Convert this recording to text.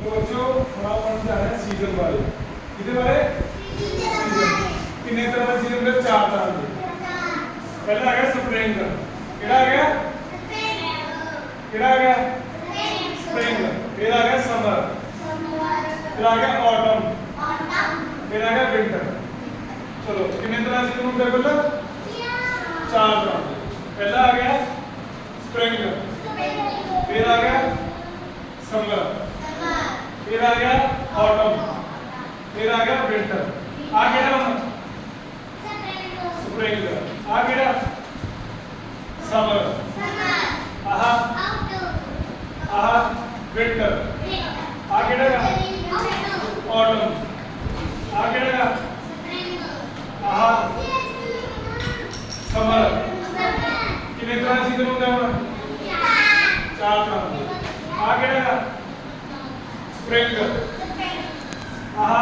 ਬੱਚੋ ਹੁਣ ਆਪਾਂ ਜਾ ਰਹੇ ਹਾਂ ਸੀਜ਼ਨ ਬਾਰੇ। ਕਿਹਦੇ ਬਾਰੇ? ਸੀਜ਼ਨ। ਕਿੰਨੇ ਤਰ੍ਹਾਂ ਦੇ ਸੀਜ਼ਨ ਹੁੰਦੇ? 4 ਤਰ੍ਹਾਂ ਦੇ। ਪਹਿਲਾ ਹੈਗਾ ਸਪ੍ਰਿੰਗ। ਕਿਹੜਾ ਹੈਗਾ? ਕਿਹੜਾ ਹੈਗਾ? ਸਪ੍ਰਿੰਗ। ਫਿਰ ਆ ਗਿਆ ਸਮਰ। ਫਿਰ ਆ ਗਿਆ ਆਟਮ। ਫਿਰ ਆ ਗਿਆ ਵਿंਟਰ। ਚਲੋ ਕਿੰਨੇ ਤਰ੍ਹਾਂ ਦੇ ਸੀਜ਼ਨ ਹੁੰਦੇ ਬੋਲੋ? 4 ਤਰ੍ਹਾਂ ਦੇ। ਪਹਿਲਾ ਆ ਗਿਆ स्प्रिंग, फिर आ गया समर, फिर आ गया ऑटम, फिर आ गया विंटर। आ गया स्प्रिंग, आ गया समर, आहा आहा विंटर, आ गया ऑटम, आ गया आहा समर। कितने तरह सीजन होते हैं? 4 तरह। आ गया स्प्रिंग, आहा